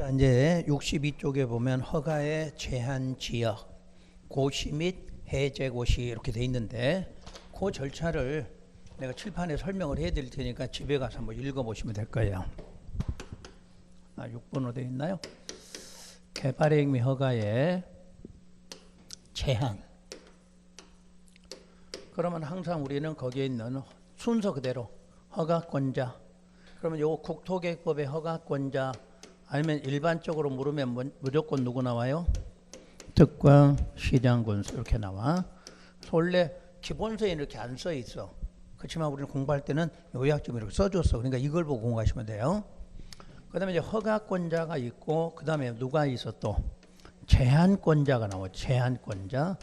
자, 이제 62쪽에 보면 허가의 제한 지역, 고시 및 해제 고시 이렇게 돼 있는데 그 절차를 내가 칠판에 설명을 해 드릴 테니까 집에 가서 한번 읽어 보시면 될 거예요. 6번으로 되어 있나요? 개발행위 및 허가의 제한. 그러면 항상 우리는 거기에 있는 순서 그대로 허가권자. 그러면 요 국토개혁법의 허가권자 아니면 일반적으로 물으면 무조건 누구 나와요? 특광, 시장군수 이렇게 나와. 원래 기본서에 이렇게 안 써 있어. 그렇지만 우리는 공부할 때는 요약좀 이렇게 써줬어. 그러니까 이걸 보고 공부하시면 돼요. 그 다음에 이제 허가권자가 있고 그 다음에 누가 있어 또? 제한권자가 나와. 제한권자.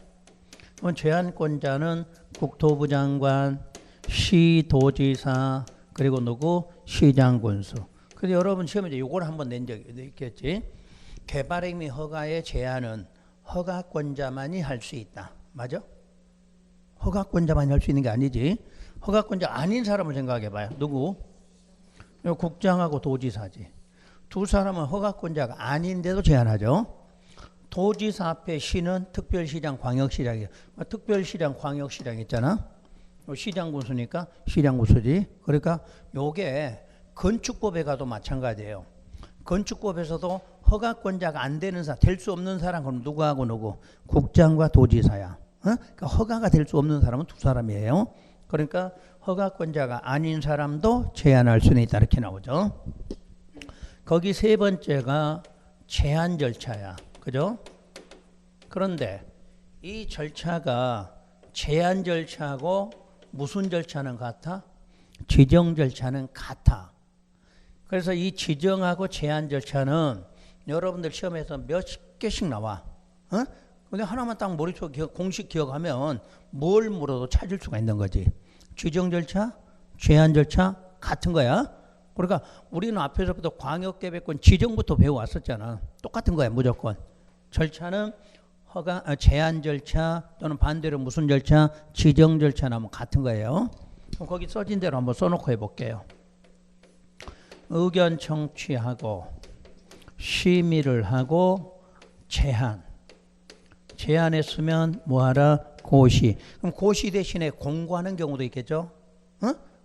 그럼 제한권자는 국토부 장관, 시도지사 그리고 누구? 시장군수. 그래서 여러분 시험에 이걸 한번 낸 적이 있겠지. 개발행위 허가의 제한은 허가권자만이 할 수 있다. 맞아? 허가권자만이 할 수 있는 게 아니지. 허가권자 아닌 사람을 생각해 봐요. 누구? 국장하고 도지사지. 두 사람은 허가권자가 아닌데도 제한하죠. 도지사 앞에 시는 특별시장, 광역시장이에요. 특별시장, 광역시장 있잖아. 시장군수니까 시장군수지. 그러니까 요게 건축법에 가도 마찬가지예요. 건축법에서도 허가권자가 안 되는 사람, 될 수 없는 사람, 그럼 누구하고 누구? 국장과 도지사야. 그러니까 허가가 될 수 없는 사람은 두 사람이에요. 그러니까 허가권자가 아닌 사람도 제한할 수는 있다 이렇게 나오죠. 거기 세 번째가 제한 절차야. 그죠? 그런데 이 절차가 제한 절차하고 무슨 절차는 같아? 지정 절차는 같아. 그래서 이 지정하고 제한 절차는 여러분들 시험에서 몇 개씩 나와. 근데 하나만 딱 머릿속에 공식 기억하면 뭘 물어도 찾을 수가 있는 거지. 지정 절차, 제한 절차 같은 거야. 그러니까 우리는 앞에서부터 광역계획권 지정부터 배워왔었잖아. 똑같은 거야 무조건. 절차는 허가, 제한 절차 또는 반대로 무슨 절차? 지정 절차나 뭐 같은 거예요. 그럼 거기 써진 대로 한번 써놓고 해볼게요. 의견 청취하고 심의를 하고 제한. 제한했으면 뭐하라? 고시. 그럼 고시 대신에 공고하는 경우도 있겠죠?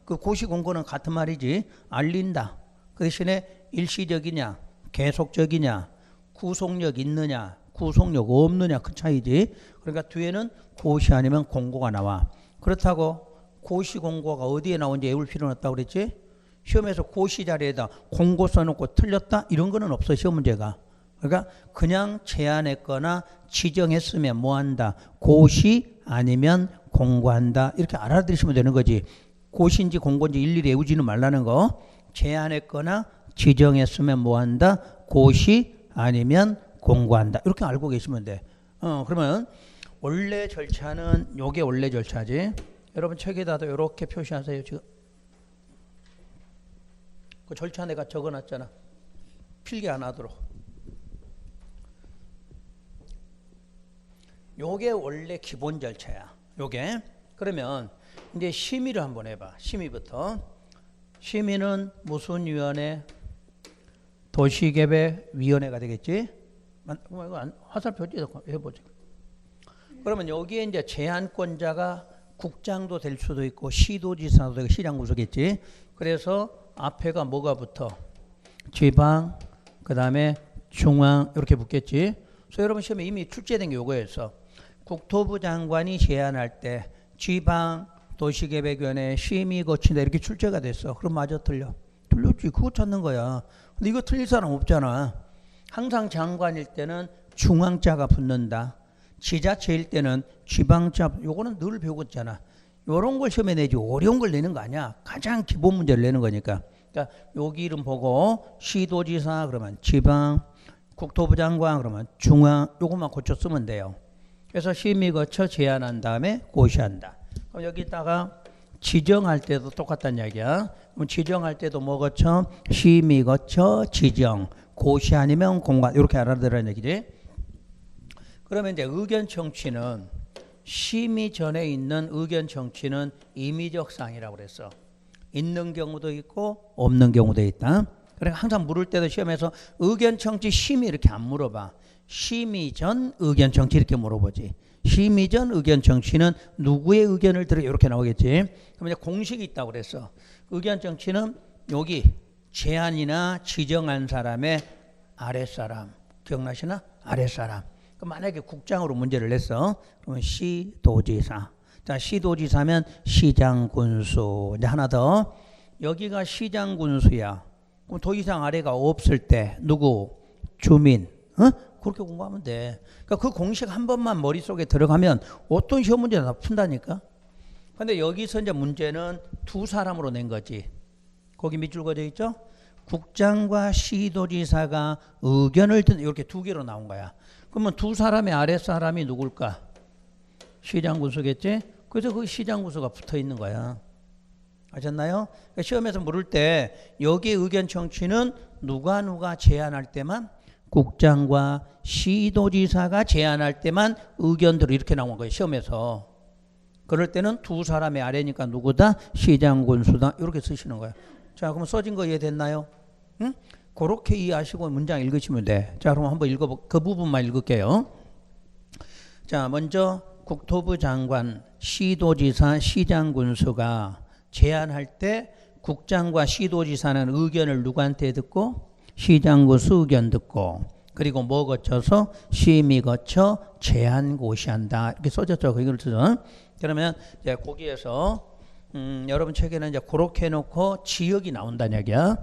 그 고시 공고는 같은 말이지. 알린다. 그 대신에 일시적이냐, 계속적이냐, 구속력 있느냐, 구속력 없느냐 그 차이지. 그러니까 뒤에는 고시 아니면 공고가 나와. 그렇다고 고시 공고가 어디에 나온지 외울 필요는 없다고 그랬지? 시험에서 고시 자리에다 공고 써놓고 틀렸다? 이런 거는 없어 시험 문제가. 그러니까 그냥 제안했거나 지정했으면 뭐한다? 고시 아니면 공고한다. 이렇게 알아들으시면 되는 거지. 고시인지 공고인지 일일이 외우지는 말라는 거. 제안했거나 지정했으면 뭐한다? 고시 아니면 공고한다. 이렇게 알고 계시면 돼. 그러면 원래 절차는 요게 원래 절차지. 여러분 책에다도 이렇게 표시하세요. 지금 그 절차 내가 적어놨잖아. 필기 안 하도록. 요게 원래 기본 절차야. 요게. 그러면 이제 심의를 한번 해봐. 심의부터. 심의는 무슨 위원회? 도시계획위원회가 되겠지? 화살표지 해보자. 그러면 여기에 이제 제한권자가 국장도 될 수도 있고 시도지사도 되고 시장군수겠지. 그래서 앞에가 뭐가 붙어? 지방, 그 다음에 중앙 이렇게 붙겠지. 그래서 여러분 시험에 이미 출제된 게 요거였어. 국토부 장관이 제안할 때 지방, 도시계획위원회 심의 거친다 이렇게 출제가 됐어. 그럼 맞아 틀려? 틀렸지. 그거 찾는 거야. 근데 이거 틀릴 사람 없잖아. 항상 장관일 때는 중앙자가 붙는다. 지자체일 때는 지방자. 요거는 늘 배우고 있잖아. 요런 걸 시험에 내지 어려운 걸 내는 거 아니야. 가장 기본 문제를 내는 거니까. 그러니까 여기 이름 보고 시도지사 그러면 지방, 국토부 장관 그러면 중앙 요것만 고쳐 쓰면 돼요. 그래서 심의 거쳐 제안한 다음에 고시한다. 그럼 여기다가 지정할 때도 똑같다는 이야기야. 그럼 지정할 때도 뭐 거쳐? 심의 거쳐 지정. 고시 아니면 공고. 이렇게 알아들으라는 얘기지. 그러면 이제 의견 청취는 심의 전에 있는 의견 청취는 임의적 사항이라고 그랬어. 있는 경우도 있고 없는 경우도 있다. 그러니까 항상 물을 때도 시험에서 의견 청취 심의 이렇게 안 물어봐. 심의 전 의견 청취 이렇게 물어보지. 심의 전 의견 청취는 누구의 의견을 들어 이렇게 나오겠지. 그럼 이제 공식이 있다고 그랬어. 의견 청취는 여기 제안이나 지정한 사람의 아랫사람. 기억나시나? 아랫사람. 그럼 만약에 국장으로 문제를 냈어. 그러면 시도지사. 자, 시도지사면 시장군수. 이제 하나 더. 여기가 시장군수야. 그럼 더 이상 아래가 없을 때 누구? 주민. 그렇게 공부하면 돼. 그러니까 그 공식 한 번만 머릿속에 들어가면 어떤 시험 문제나 다 푼다니까. 근데 여기서 이제 문제는 두 사람으로 낸 거지. 거기 밑줄 그어져 있죠? 국장과 시도지사가 의견을 듣는 이렇게 두 개로 나온 거야. 그러면 두 사람의 아랫사람이 누굴까? 시장군수겠지? 그래서 그 시장군수가 붙어 있는 거야. 아셨나요? 그러니까 시험에서 물을 때 여기 의견 청취는 누가 제안할 때만 국장과 시도지사가 제안할 때만 의견들을 이렇게 나온 거예요. 시험에서. 그럴 때는 두 사람의 아래니까 누구다? 시장군수다. 이렇게 쓰시는 거예요. 자, 그럼 써진 거 이해됐나요? 응? 그렇게 이해하시고 문장 읽으시면 돼. 자, 그럼 한번 그 부분만 읽을게요. 자, 먼저 국토부 장관, 시도지사, 시장군수가 제안할 때 국장과 시도지사는 의견을 누구한테 듣고? 시장군수 의견 듣고, 그리고 뭐 거쳐서? 심의 거쳐 제안 고시한다. 이렇게 써졌죠. 이걸 쓰죠. 그러면 이제 거기에서 여러분 책에는 이제 그렇게 해놓고 지역이 나온다는 얘기야.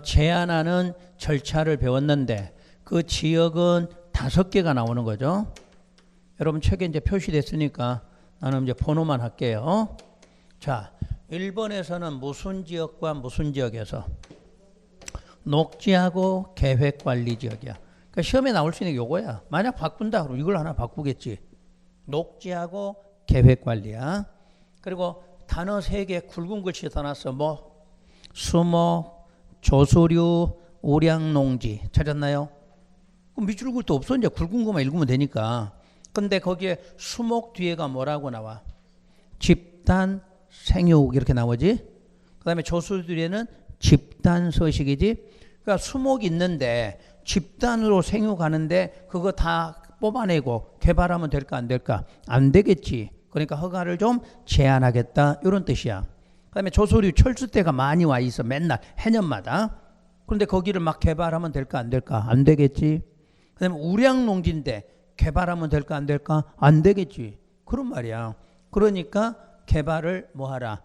제안하는 절차를 배웠는데 그 지역은 5개가 나오는 거죠. 여러분 책에 이제 표시됐으니까 나는 이제 번호만 할게요. 자, 1번에서는 무슨 지역과 무슨 지역에서? 녹지하고 계획관리지역이야. 그러니까 시험에 나올 수 있는 게 요거야. 만약 바꾼다 그러면 이걸 하나 바꾸겠지. 녹지하고 계획관리야. 그리고 단어 3개 굵은 글씨 써놨어. 뭐? 수목, 조수류, 우량농지. 찾았나요? 그럼 밑줄 긋도 없어. 이제 굵은 것만 읽으면 되니까. 근데 거기에 수목 뒤에가 뭐라고 나와? 집단 생육 이렇게 나오지. 그 다음에 조수 뒤에는 집단 서식이지. 그러니까 수목이 있는데 집단으로 생육하는데 그거 다 뽑아내고 개발하면 될까 안 될까? 안 되겠지. 그러니까 허가를 좀 제한하겠다 이런 뜻이야. 그 다음에 조소류 철수대가 많이 와 있어. 맨날 해년마다. 그런데 거기를 막 개발하면 될까 안 될까? 안 되겠지. 그 다음에 우량농지인데 개발하면 될까 안 될까? 안 되겠지. 그런 말이야. 그러니까 개발을 뭐하라?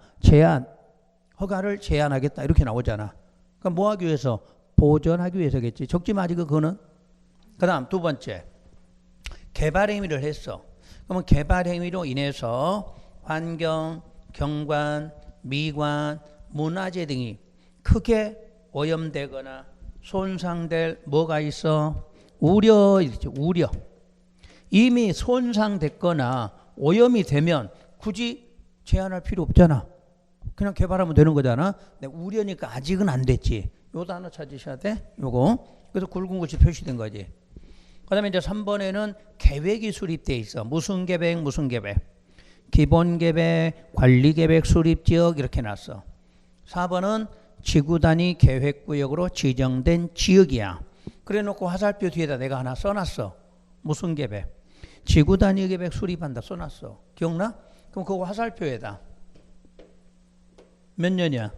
허가를 제한하겠다 이렇게 나오잖아. 그러니까 뭐 하기 위해서? 보전하기 위해서겠지. 적지 마지 그거는. 그 다음 두 번째. 개발 행위를 했어. 그러면 개발 행위로 인해서 환경, 경관, 미관, 문화재 등이 크게 오염되거나 손상될 뭐가 있어? 우려 있죠. 우려. 이미 손상됐거나 오염이 되면 굳이 제한할 필요 없잖아. 그냥 개발하면 되는 거잖아. 근데 우려니까 아직은 안 됐지. 요 단어 찾으셔야 돼. 요거. 그래서 굵은 글씨 표시된 거지. 그 다음에 이제 3번에는 계획이 수립되어 있어. 무슨 계획, 무슨 계획. 기본 계획, 관리 계획, 수립 지역 이렇게 놨어. 4번은 지구 단위 계획구역으로 지정된 지역이야. 그래 놓고 화살표 뒤에다 내가 하나 써놨어. 무슨 계획? 지구 단위 계획 수립한다 써놨어. 기억나? 그럼 그거 화살표에다. 몇 년이야?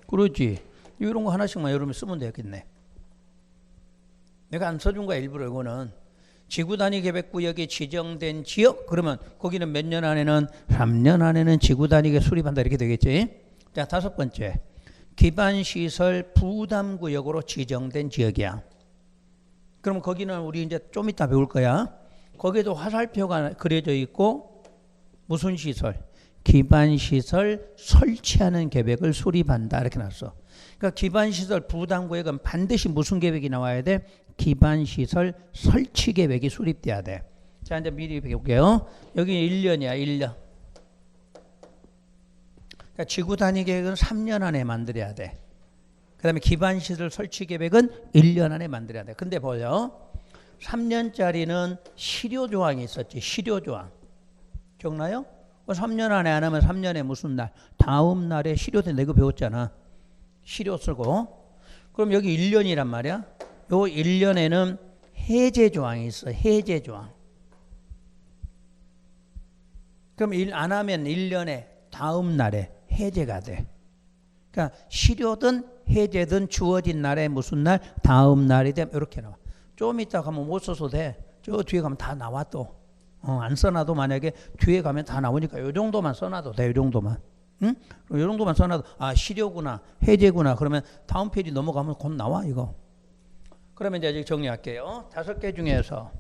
그러지. 이런 거 하나씩만 여러분 쓰면 되겠네. 내가 안 써준 거야 일부러. 이거는 지구 단위 계획구역이 지정된 지역 그러면 거기는 몇 년 안에는 3년 안에는 지구 단위에 수립한다 이렇게 되겠지. 자, 5번째. 기반시설 부담구역으로 지정된 지역이야. 그러면 거기는 우리 이제 좀 이따 배울 거야. 거기에도 화살표가 그려져 있고 무슨 시설? 기반시설 설치하는 계획을 수립한다 이렇게 놨어. 그러니까 기반시설 부담구역은 반드시 무슨 계획이 나와야 돼? 기반시설 설치 계획이 수립돼야 돼. 자, 이제 미리 배울게요. 여기 1년이야 1년. 그러니까 지구 단위 계획은 3년 안에 만들어야 돼. 그 다음에 기반시설 설치 계획은 1년 안에 만들어야 돼. 근데 보여 3년짜리는 실효조항이 있었지. 실효조항 기억나요? 3년 안에 안 하면 3년에 무슨 날? 다음 날에 실효된다 이거 배웠잖아. 시료 쓰고. 그럼 여기 1년이란 말이야. 요 1년에는 해제 조항이 있어. 해제 조항. 그럼 일 안 하면 1년에 다음 날에 해제가 돼. 그러니까 시료든 해제든 주어진 날에 무슨 날? 다음 날이 되면 이렇게 나와. 좀 이따 가면 못 써서 돼. 저 뒤에 가면 다 나와 또. 안 써놔도 만약에 뒤에 가면 다 나오니까 요 정도만 써놔도 돼. 요 정도만. 응? 요 정도만 써놔도 아 시료구나 해제구나 그러면 다음 페이지 넘어가면 곧 나와 이거. 그러면 이제 정리할게요. 5개 중에서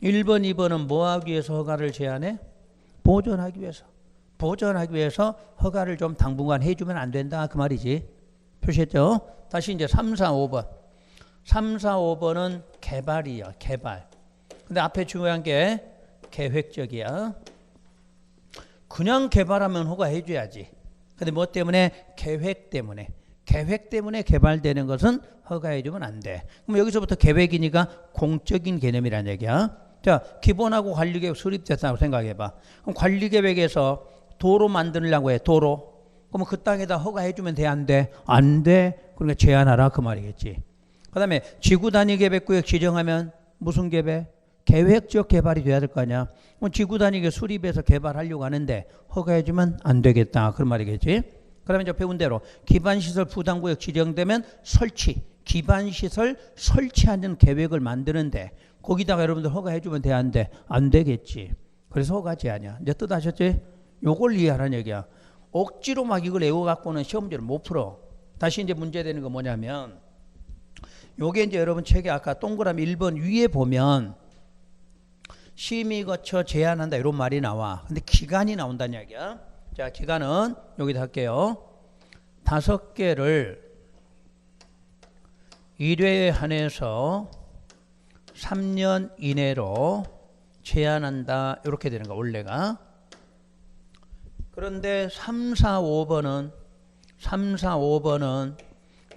1번 2번은 뭐 하기 위해서 허가를 제한해? 보존하기 위해서. 보존하기 위해서 허가를 좀 당분간 해주면 안 된다 그 말이지. 표시했죠? 다시 이제 3, 4, 5번. 3, 4, 5번은 개발이야. 개발. 근데 앞에 중요한 게 계획적이야. 그냥 개발하면 허가해 줘야지. 근데 뭐 때문에? 계획 때문에. 계획 때문에 개발되는 것은 허가해 주면 안 돼. 그럼 여기서부터 계획이니까 공적인 개념이라는 얘기야. 자, 기본하고 관리계획 수립됐다고 생각해 봐. 그럼 관리계획에서 도로 만들려고 해. 도로. 그러면 그 땅에다 허가해 주면 돼? 안 돼? 안 돼. 그러니까 제한하라 그 말이겠지. 그 다음에 지구단위 계획구역 지정하면 무슨 계획? 계획적 개발이 돼야 될 거 아니야. 그럼 지구단위계 수립해서 개발하려고 하는데 허가해 주면 안 되겠다. 그런 말이겠지. 그 다음에 이제 배운 대로 기반시설 부담구역 지정되면 설치. 기반시설 설치하는 계획을 만드는데 거기다가 여러분들 허가해 주면 돼? 안 돼? 안 되겠지. 그래서 허가 제한이야. 이제 뜻 아셨지? 요걸 이해하라는 얘기야. 억지로 막 이걸 외워갖고는 시험 문제를 못 풀어. 다시 이제 문제 되는 거 뭐냐면 요게 이제 여러분 책에 아까 동그라미 1번 위에 보면 심의 거쳐 제한한다 이런 말이 나와. 근데 기간이 나온다는 이야기야. 자, 기간은 여기다 할게요. 5개를 1회에 한해서 3년 이내로 제한한다 이렇게 되는 거야 원래가. 그런데 3, 4, 5번은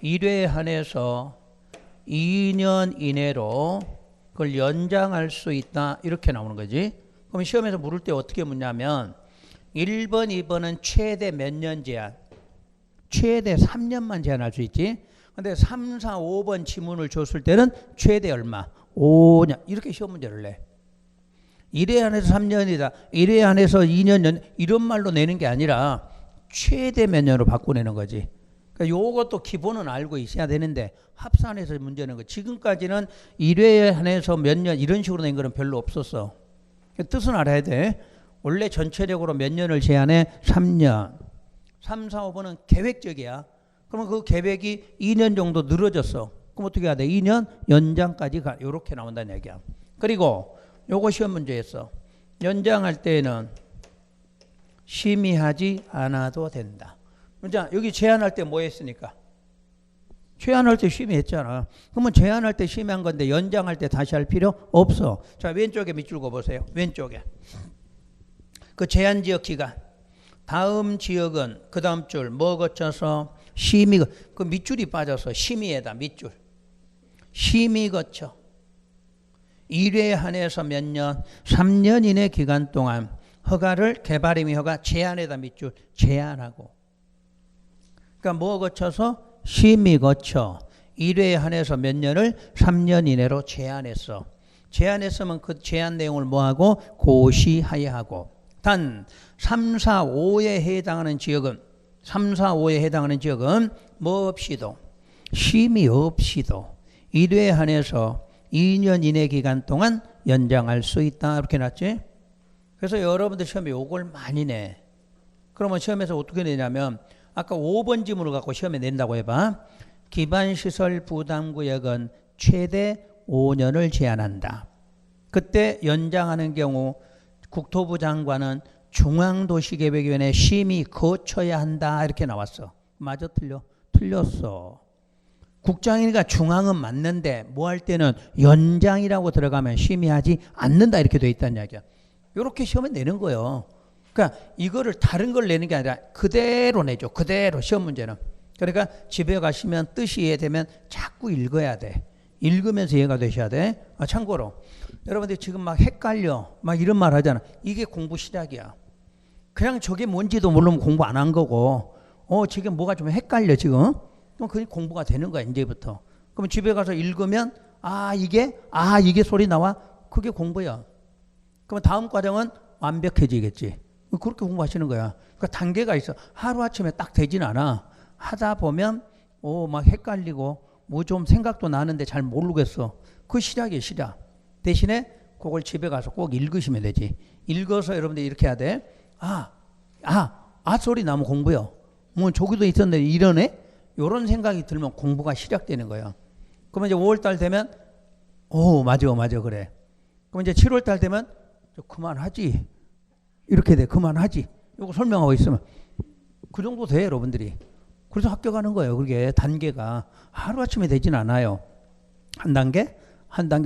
1회에 한해서 2년 이내로 그걸 연장할 수 있다 이렇게 나오는 거지. 그럼 시험에서 물을 때 어떻게 묻냐면 1번, 2번은 최대 몇 년 제한? 최대 3년만 제한할 수 있지. 근데 3, 4, 5번 지문을 줬을 때는 최대 얼마? 5년. 이렇게 시험 문제를 내. 1회 한해서 3년이다. 1회 한해서 2년 이런 말로 내는 게 아니라 최대 몇 년으로 바꾸내는 거지. 그러니까 요것도 기본은 알고 있어야 되는데 합산해서 문제 내는 거. 지금까지는 1회에 한해서 몇 년 이런 식으로 낸 거는 별로 없었어. 뜻은 알아야 돼. 원래 전체적으로 몇 년을 제한해? 3년. 3, 4, 5번은 계획적이야. 그러면 그 계획이 2년 정도 늘어졌어. 그럼 어떻게 해야 돼? 2년 연장까지 가. 이렇게 나온다는 얘기야. 그리고 요거 시험 문제였어. 연장할 때는 심의하지 않아도 된다. 자, 여기 제한할 때 뭐 했으니까? 제한할 때 심의했잖아. 그러면 제한할 때 심의한 건데 연장할 때 다시 할 필요 없어. 자, 왼쪽에 밑줄 그어보세요. 왼쪽에. 그 제한 지역 기간. 다음 지역은 그 다음 줄 뭐 거쳐서 심의. 그 밑줄이 빠져서 심의에다 밑줄. 심의 거쳐. 1회에 한해서 몇 년? 3년 이내 기간 동안 허가를 개발임의 허가 제한에다 밑줄 제한하고. 그러니까 뭐 거쳐서? 심의 거쳐 1회에 한해서 몇 년을 3년 이내로 제한했어. 제한했으면 그 제한 내용을 뭐하고? 고시하여야 하고. 단 3, 4, 5에 해당하는 지역은 3, 4, 5에 해당하는 지역은 뭐 없이도 심의 없이도 1회에 한해서 2년 이내 기간 동안 연장할 수 있다. 이렇게 놨지. 그래서 여러분들 시험에 요걸 많이 내. 그러면 시험에서 어떻게 내냐면 아까 5번 지문을 갖고 시험에 낸다고 해봐. 기반시설 부담구역은 최대 5년을 제한한다. 그때 연장하는 경우 국토부 장관은 중앙도시계획위원회 심의 거쳐야 한다. 이렇게 나왔어. 맞아 틀려? 틀렸어. 국장이니까 중앙은 맞는데 뭐 할 때는 연장이라고 들어가면 심의하지 않는다. 이렇게 돼 있다는 이야기야. 이렇게 시험에 내는 거예요. 그러니까 이거를 다른 걸 내는 게 아니라 그대로 내죠. 그대로 시험 문제는. 그러니까 집에 가시면 뜻이 이해되면 자꾸 읽어야 돼. 읽으면서 이해가 되셔야 돼. 참고로 여러분들 지금 막 헷갈려 막 이런 말 하잖아. 이게 공부 시작이야. 그냥 저게 뭔지도 모르면 공부 안 한 거고 지금 뭐가 좀 헷갈려 지금. 그럼 그게 공부가 되는 거야, 이제부터. 그러면 집에 가서 읽으면 이게 소리 나와? 그게 공부야. 그러면 다음 과정은 완벽해지겠지. 그렇게 공부하시는 거야. 그러니까 단계가 있어. 하루아침에 딱 되진 않아. 하다 보면 막 헷갈리고 뭐 좀 생각도 나는데 잘 모르겠어. 그 시작이에요, 시작. 대신에 그걸 집에 가서 꼭 읽으시면 되지. 읽어서 여러분들 이렇게 해야 돼. 소리 나면 공부요. 뭐 저기도 있었는데 이러네? 이런 생각이 들면 공부가 시작되는 거예요. 그러면 이제 5월달 되면 맞아 그래. 그럼 이제 7월달 되면 그만하지. 이렇게 돼. 그만하지. 이거 설명하고 있으면 그 정도 돼, 여러분들이. 그래서 학교 가는 거예요. 그게 단계가 하루아침에 되진 않아요. 한 단계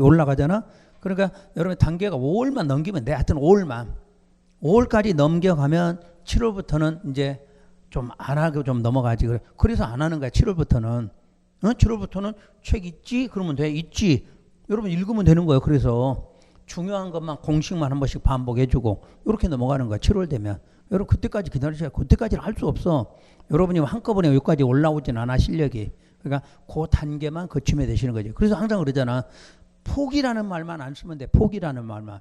올라가잖아. 그러니까 여러분 단계가 5월만 넘기면 돼. 하여튼 5월까지 넘겨가면 7월부터는 이제 좀 안 하고 좀 넘어가지. 그래서 안 하는 거야. 7월부터는. 7월부터는 책 있지? 그러면 돼. 있지. 여러분 읽으면 되는 거예요. 그래서 중요한 것만 공식만 한 번씩 반복해주고 이렇게 넘어가는 거야. 7월 되면. 여러분 그때까지 기다리셔야 그때까지는 할 수 없어. 여러분이 한꺼번에 여기까지 올라오진 않아, 실력이. 그러니까 그 단계만 거치면 되시는 거지. 그래서 항상 그러잖아. 포기라는 말만 안 쓰면 돼. 포기라는 말만.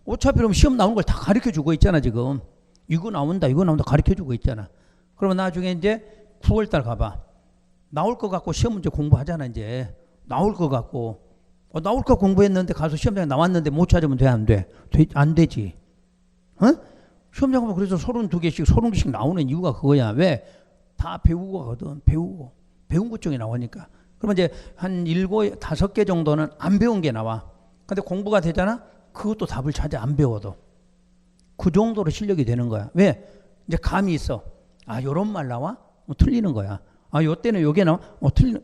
어차피 그럼 시험 나오는 걸 다 가르쳐주고 있잖아, 지금. 이거 나온다 가르쳐주고 있잖아. 그러면 나중에 이제 9월달 가봐. 나올 것 같고 시험 문제 공부하잖아, 이제. 나올 것 같고. 나올 거 공부했는데 가서 시험장에 나왔는데 못 찾으면 돼, 안 돼? 안 되지. 시험장 가면 그래서 30개씩 나오는 이유가 그거야. 왜? 다 배우고 가거든. 배운 것 중에 나오니까. 그러면 이제 한 5개 정도는 안 배운 게 나와. 근데 공부가 되잖아? 그것도 답을 찾아, 안 배워도. 그 정도로 실력이 되는 거야. 왜? 이제 감이 있어. 요런 말 나와? 틀리는 거야. 요때는 요게 나와?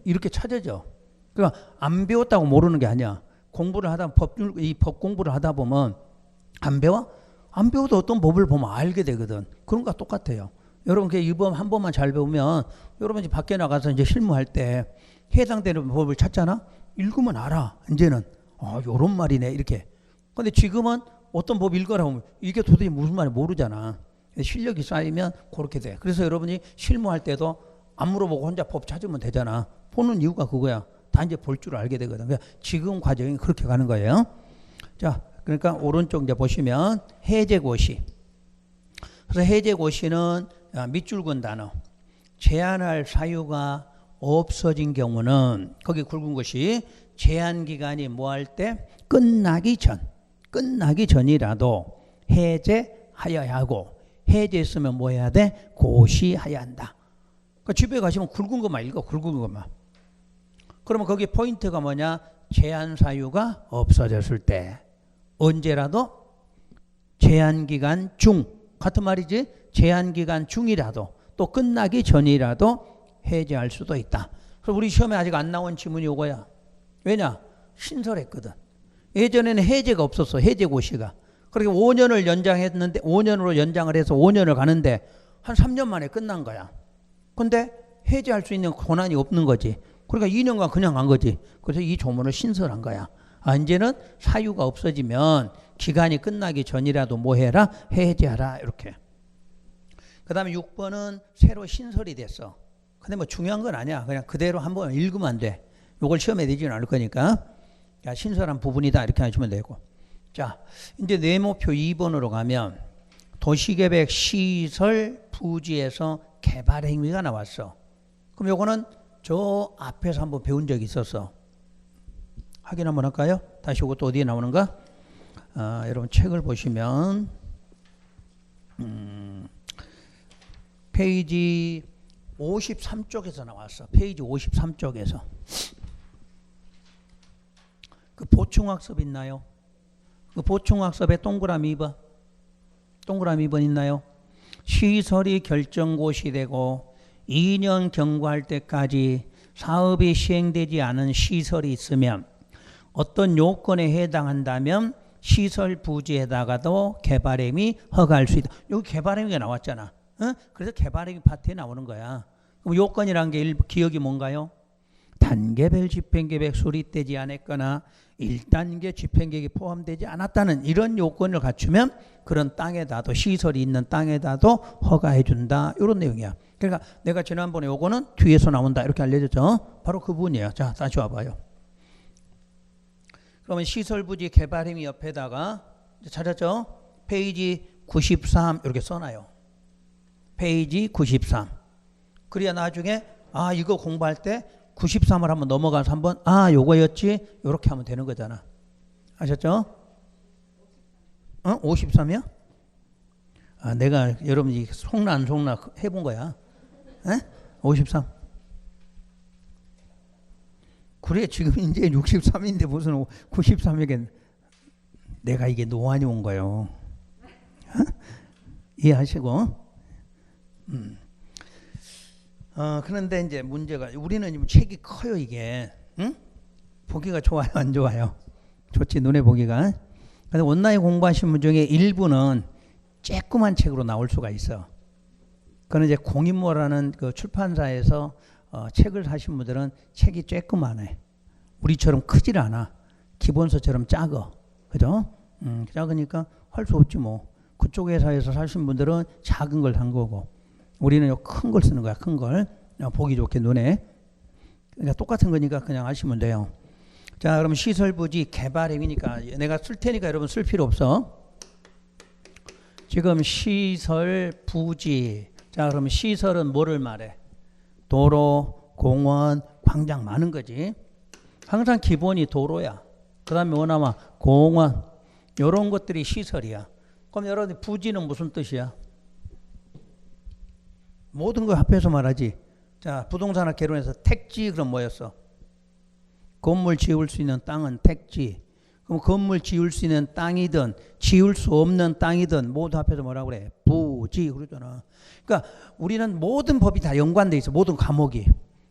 이렇게 찾아져. 그러니까 안 배웠다고 모르는 게 아니야. 공부를 하다, 법 공부를 하다 보면 안 배워? 안 배워도 어떤 법을 보면 알게 되거든. 그런 거랑 똑같아요. 여러분, 이번 한 번만 잘 배우면 여러분 이제 밖에 나가서 이제 실무할 때 해당되는 법을 찾잖아? 읽으면 알아. 이제는. 요런 말이네. 이렇게. 근데 지금은 어떤 법 읽으라고 하면 이게 도대체 무슨 말인지 모르잖아. 실력이 쌓이면 그렇게 돼. 그래서 여러분이 실무할 때도 안 물어보고 혼자 법 찾으면 되잖아. 보는 이유가 그거야. 다 이제 볼 줄 알게 되거든. 그러니까 지금 과정이 그렇게 가는 거예요. 자, 그러니까 오른쪽 이제 보시면 해제고시. 그래서 해제고시는 밑줄 긋은 단어. 제한할 사유가 없어진 경우는 거기 굵은 것이 제한 기간이 뭐 할 때 끝나기 전이라도 해제하여야 하고 해제했으면 뭐 해야 돼? 고시해야 한다. 그러니까 집에 가시면 굵은 것만 읽어. 굵은 것만. 그러면 거기 포인트가 뭐냐? 제한 사유가 없어졌을 때 언제라도 제한기간 중 같은 말이지. 제한기간 중이라도 또 끝나기 전이라도 해제할 수도 있다. 그래서 우리 시험에 아직 안 나온 지문이 이거야. 왜냐? 신설했거든. 예전에는 해제가 없었어. 해제고시가. 그렇게 5년을 연장했는데 5년으로 연장을 해서 5년을 가는데 한 3년 만에 끝난 거야. 근데 해제할 수 있는 권한이 없는 거지. 그러니까 2년간 그냥 간 거지. 그래서 이 조문을 신설한 거야. 이제는 사유가 없어지면 기간이 끝나기 전이라도 뭐 해라? 해제하라. 이렇게. 그 다음에 6번은 새로 신설이 됐어. 근데 뭐 중요한 건 아니야. 그냥 그대로 한번 읽으면 안 돼. 이걸 시험에 내지는 않을 거니까. 신설한 부분이다. 이렇게 하시면 되고. 자, 이제 네모표 2번으로 가면 도시계획 시설 부지에서 개발 행위가 나왔어. 그럼 요거는 저 앞에서 한번 배운 적이 있었어. 확인 한번 할까요? 다시 이것도 어디에 나오는가? 여러분 책을 보시면 페이지 53쪽에서 나왔어. 페이지 53쪽에서. 그 보충학습 있나요? 그 보충학습에 동그라미 2번. 동그라미 2번 있나요? 시설이 결정고시되고 2년 경과할 때까지 사업이 시행되지 않은 시설이 있으면 어떤 요건에 해당한다면 시설 부지에다가도 개발행위 허가할 수 있다. 여기 개발행위가 나왔잖아. 그래서 개발행위 파트에 나오는 거야. 그럼 요건이라는 게 기억이 뭔가요? 단계별 집행계획 수립되지 않았거나 1단계 집행계획이 포함되지 않았다는 이런 요건을 갖추면 그런 땅에다도 시설이 있는 땅에다도 허가해 준다. 이런 내용이야. 그러니까 내가 지난번에 요거는 뒤에서 나온다 이렇게 알려줬죠. 바로 그 부분이에요. 자, 다시 와봐요. 그러면 시설부지 개발행위 옆에다가 찾았죠? 페이지 93 이렇게 써놔요. 페이지 93. 그래야 나중에 이거 공부할 때 93을 한번 넘어가서 한번 요거였지 이렇게 하면 되는 거잖아. 아셨죠? 53이요? 내가 여러분이 속나 안 속나 해본 거야. 53. 그래 지금 이제 63인데 무슨 93이게 내가 이게 노안이 온 거예요. 이해하시고. 그런데 이제 문제가 우리는 지금 책이 커요 이게. 보기가 좋아요 안 좋아요? 좋지 눈에 보기가. 근데 온라인 공부하신 분 중에 일부는 쬐끄만 책으로 나올 수가 있어. 그는 이제 공인모라는 그 출판사에서 책을 사신 분들은 책이 쬐끄만해. 우리처럼 크질 않아. 기본서처럼 작아. 그죠? 작으니까 할 수 없지 뭐. 그쪽 회사에서 사신 분들은 작은 걸 산 거고 우리는 큰 걸 쓰는 거야. 큰 걸. 보기 좋게 눈에. 그러니까 똑같은 거니까 그냥 아시면 돼요. 자, 그럼 시설부지 개발행위니까 내가 쓸 테니까 여러분 쓸 필요 없어. 지금 시설 부지. 자, 그럼 시설은 뭐를 말해? 도로, 공원, 광장 많은 거지. 항상 기본이 도로야. 그 다음에 뭐 남아? 공원. 이런 것들이 시설이야. 그럼 여러분 부지는 무슨 뜻이야? 모든 걸 합해서 말하지. 자, 부동산학 개론에서 택지 그럼 뭐였어? 건물 지을 수 있는 땅은 택지. 그럼 건물 지을 수 있는 땅이든 지을 수 없는 땅이든 모두 합해서 뭐라고 그래? 부지 그러잖아. 그러니까 우리는 모든 법이 다 연관돼 있어. 모든 과목이.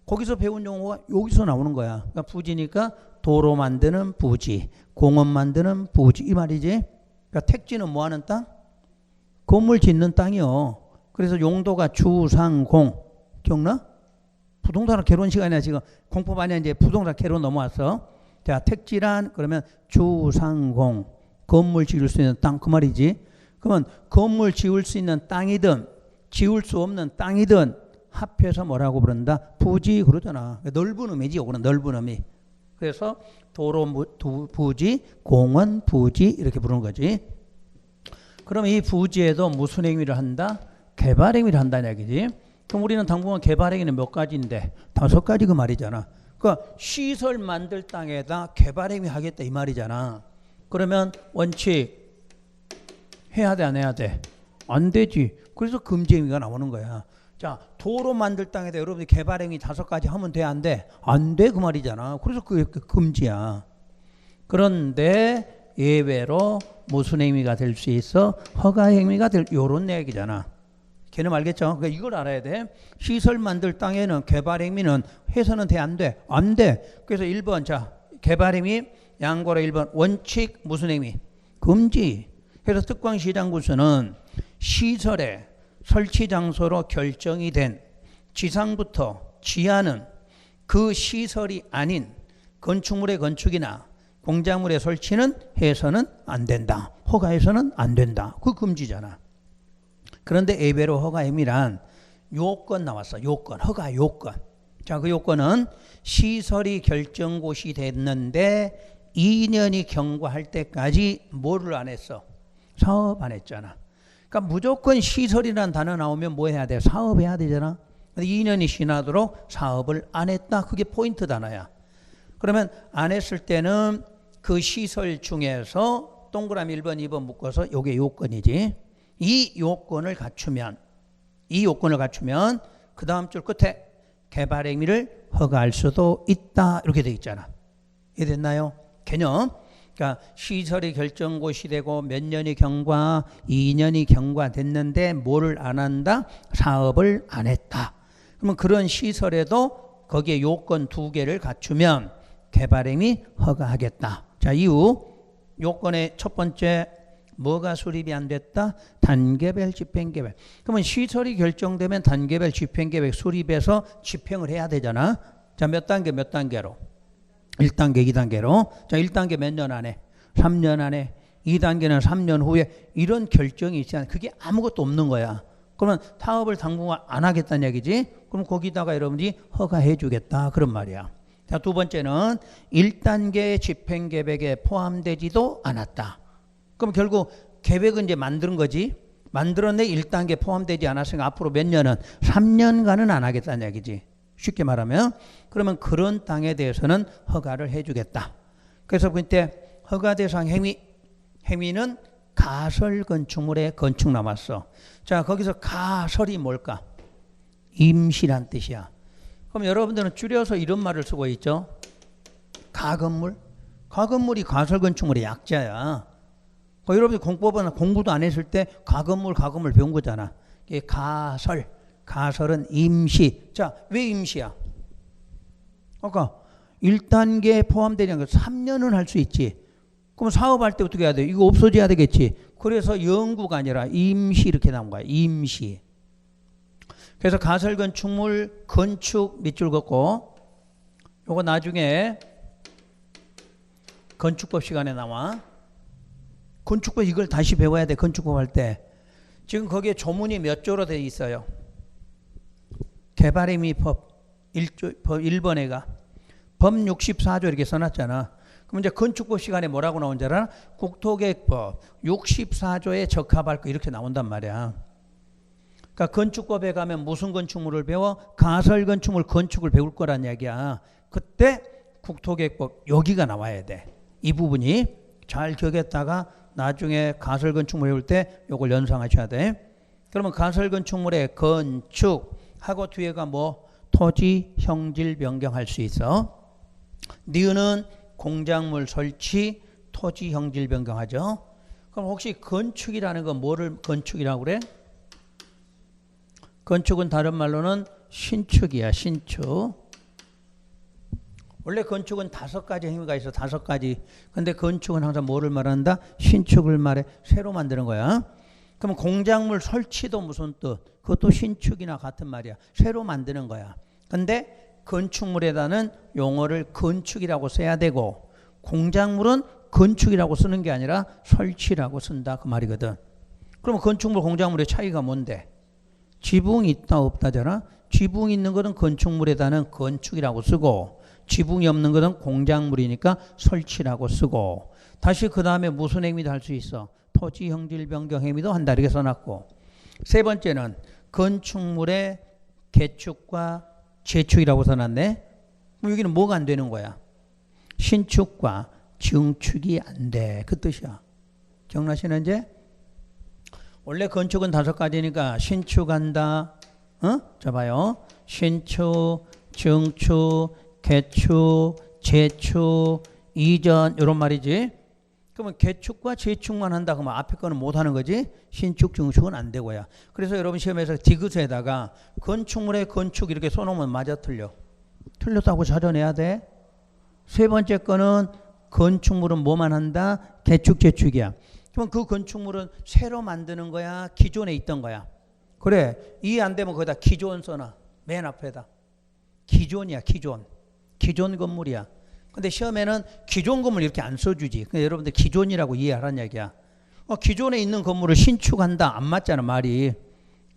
거기서 배운 용어가 여기서 나오는 거야. 그러니까 부지니까 도로 만드는 부지, 공원 만드는 부지 이 말이지. 그러니까 택지는 뭐 하는 땅? 건물 짓는 땅이요. 그래서 용도가 주상공. 기억나? 부동산 개론 시간이야 지금. 공법 아니야 이제 부동산 개론 넘어왔어. 자, 택지란 그러면 주상공. 건물 지을 수 있는 땅 그 말이지. 그러면 건물 지을 수 있는 땅이든 지을 수 없는 땅이든 합해서 뭐라고 부른다? 부지 그러잖아. 넓은 의미지 요거는 넓은 의미. 그래서 도로 부지, 공원 부지 이렇게 부르는 거지. 그럼 이 부지에도 무슨 행위를 한다? 개발 행위를 한다는 얘기지. 그럼 우리는 당분간 개발 행위는 몇 가지인데 5가지 그 말이잖아. 그러니까 시설 만들 땅에다 개발 행위 하겠다 이 말이잖아. 그러면 원칙 해야 돼 안 해야 돼? 안 되지. 그래서 금지 행위가 나오는 거야. 자, 도로 만들 땅에다 여러분이 개발 행위 5가지 하면 돼 안 돼? 안 돼 그 말이잖아. 그래서 그게 금지야. 그런데 예외로 무슨 행위가 될 수 있어? 허가 행위가 될 요런 얘기잖아. 걔는 알겠죠? 그러니까 이걸 알아야 돼. 시설 만들 땅에는 개발 행위는 해서는 돼 안 돼? 안 돼. 그래서 1번 자 개발 행위 양보라 1번 원칙 무슨 행위? 금지. 그래서 특광시장구서는 시설의 설치 장소로 결정이 된 지상부터 지하는 그 시설이 아닌 건축물의 건축이나 공작물의 설치는 해서는 안 된다. 허가해서는 안 된다. 그 금지잖아. 그런데 예외로 허가 행위란 요건 나왔어. 요건. 허가 요건. 자, 그 요건은 시설이 결정고시 됐는데 2년이 경과할 때까지 뭐를 안 했어? 사업 안 했잖아. 그러니까 무조건 시설이라는 단어 나오면 뭐 해야 돼? 사업해야 되잖아. 2년이 지나도록 사업을 안 했다. 그게 포인트 단어야. 그러면 안 했을 때는 그 시설 중에서 동그라미 1번, 2번 묶어서 요게 요건이지. 이 요건을 갖추면 그 다음 줄 끝에 개발 행위를 허가할 수도 있다. 이렇게 돼 있잖아. 이해됐나요? 개념. 그러니까 시설이 결정고시 되고 몇 년이 경과, 2년이 경과됐는데 뭐를 안 한다? 사업을 안 했다. 그러면 그런 시설에도 거기에 요건 2개를 갖추면 개발행위 허가하겠다. 자, 이후 요건의 첫 번째 뭐가 수립이 안 됐다? 단계별 집행계획. 그러면 시설이 결정되면 단계별 집행계획 수립해서 집행을 해야 되잖아. 자, 몇 단계 몇 단계로? 1단계 2단계로. 자, 1단계 몇 년 안에? 3년 안에. 2단계는 3년 후에. 이런 결정이 있지 않아. 그게 아무것도 없는 거야. 그러면 사업을 당분간 안 하겠다는 얘기지. 그럼 거기다가 여러분들이 허가해 주겠다 그런 말이야. 자, 두 번째는 1단계 집행계획에 포함되지도 않았다. 그럼 결국 계획은 이제 만드는 거지. 만들었는데 1단계 포함되지 않았으니까 앞으로 몇 년은 3년간은 안 하겠다는 얘기지. 쉽게 말하면. 그러면 그런 땅에 대해서는 허가를 해 주겠다. 그래서 그때 허가 대상 행위는 가설 건축물의 건축 남았어. 자, 거기서 가설이 뭘까? 임시란 뜻이야. 그럼 여러분들은 줄여서 이런 말을 쓰고 있죠. 가건물. 가건물이 가설 건축물의 약자야. 여러분들 공법은 공부도 안 했을 때 가건물 배운 거잖아. 이게 가설은 임시. 자, 왜 임시야? 아까 1단계에 포함되냐면 3년은 할 수 있지. 그럼 사업할 때 어떻게 해야 돼? 이거 없어져야 되겠지. 그래서 영구가 아니라 임시 이렇게 나온 거야. 임시. 그래서 가설 건축물 건축 밑줄 긋고 요거 나중에 건축법 시간에 나와. 건축법 이걸 다시 배워야 돼. 건축법 할 때. 지금 거기에 조문이 몇 조로 되어 있어요. 개발행위법 1번에가 법 64조 이렇게 써놨잖아. 그럼 이제 건축법 시간에 뭐라고 나온 줄 알아? 국토계획법 64조에 적합할 거 이렇게 나온단 말이야. 그러니까 건축법에 가면 무슨 건축물을 배워? 가설 건축물 건축을 배울 거란 얘기야. 그때 국토계획법 여기가 나와야 돼. 이 부분이 잘 기억했다가 나중에 가설 건축물 배울 때 이걸 연상하셔야 돼. 그러면 가설 건축물의 건축하고 뒤에가 뭐 토지 형질 변경할 수 있어. 니은은 공작물 설치 토지 형질 변경하죠. 그럼 혹시 건축이라는 건 뭐를 건축이라고 그래? 건축은 다른 말로는 신축이야. 신축. 원래 건축은 5가지 행위가 있어. 5가지. 근데 건축은 항상 뭐를 말한다? 신축을 말해. 새로 만드는 거야. 그럼 공작물 설치도 무슨 뜻? 그것도 신축이나 같은 말이야. 새로 만드는 거야. 근데 건축물에다는 용어를 건축이라고 써야 되고 공작물은 건축이라고 쓰는 게 아니라 설치라고 쓴다 그 말이거든. 그러면 건축물 공작물의 차이가 뭔데? 지붕이 있다 없다잖아. 지붕이 있는 것은 건축물에다는 건축이라고 쓰고 지붕이 없는 것은 공작물이니까 설치라고 쓰고 다시 그 다음에 무슨 행위도 할 수 있어? 토지 형질 변경 행위도 한다 이렇게 써놨고 세 번째는 건축물의 개축과 재축이라고 써놨네. 그럼 여기는 뭐가 안 되는 거야? 신축과 증축이 안 돼. 그 뜻이야. 기억나시는 이제? 원래 건축은 5가지니까 신축한다. 자 봐요. 신축, 증축, 개축, 재축, 이전 이런 말이지. 그러면 개축과 재축만 한다 그러면 앞에 거는 못 하는 거지. 신축, 증축은 안 되고요. 그래서 여러분 시험에서 디귿에다가 건축물의 건축 이렇게 써놓으면 맞아 틀려? 틀렸다고 자료내야 돼. 세 번째 거는 건축물은 뭐만 한다? 개축, 재축이야. 그럼 그 건축물은 새로 만드는 거야? 기존에 있던 거야? 그래. 이해 안 되면 거기다 기존 써놔. 맨 앞에다. 기존이야. 기존 건물이야. 근데 시험에는 기존 건물 이렇게 안 써주지. 그러니까 여러분들 기존이라고 이해하라는 얘기야. 기존에 있는 건물을 신축한다. 안 맞잖아 말이.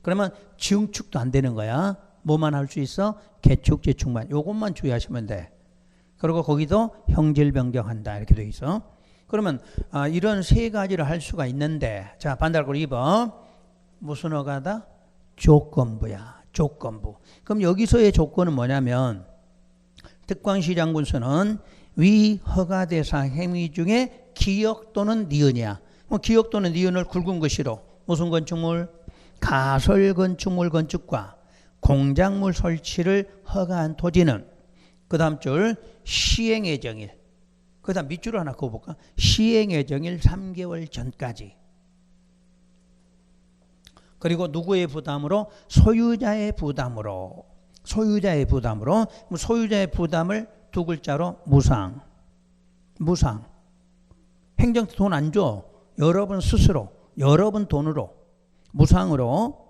그러면 증축도 안 되는 거야. 뭐만 할 수 있어? 개축, 재축만. 요것만 주의하시면 돼. 그리고 거기도 형질 변경한다. 이렇게 돼 있어. 그러면 이런 3가지를 할 수가 있는데 자 반달골 2번 무슨 허가다? 조건부야. 조건부. 그럼 여기서의 조건은 뭐냐면 특광시 장군서는 위 허가 대상 행위 중에 기역 또는 니은이야. 기역 또는 니은을 굵은 글씨로 무슨 건축물? 가설 건축물 건축과 공작물 설치를 허가한 토지는 그 다음 줄 시행 예정일. 그 다음 밑줄을 하나 그어볼까? 시행 예정일 3개월 전까지. 그리고 누구의 부담으로? 소유자의 부담으로. 소유자의 부담을 2글자로 무상. 행정처 돈 안 줘. 여러분 스스로, 여러분 돈으로, 무상으로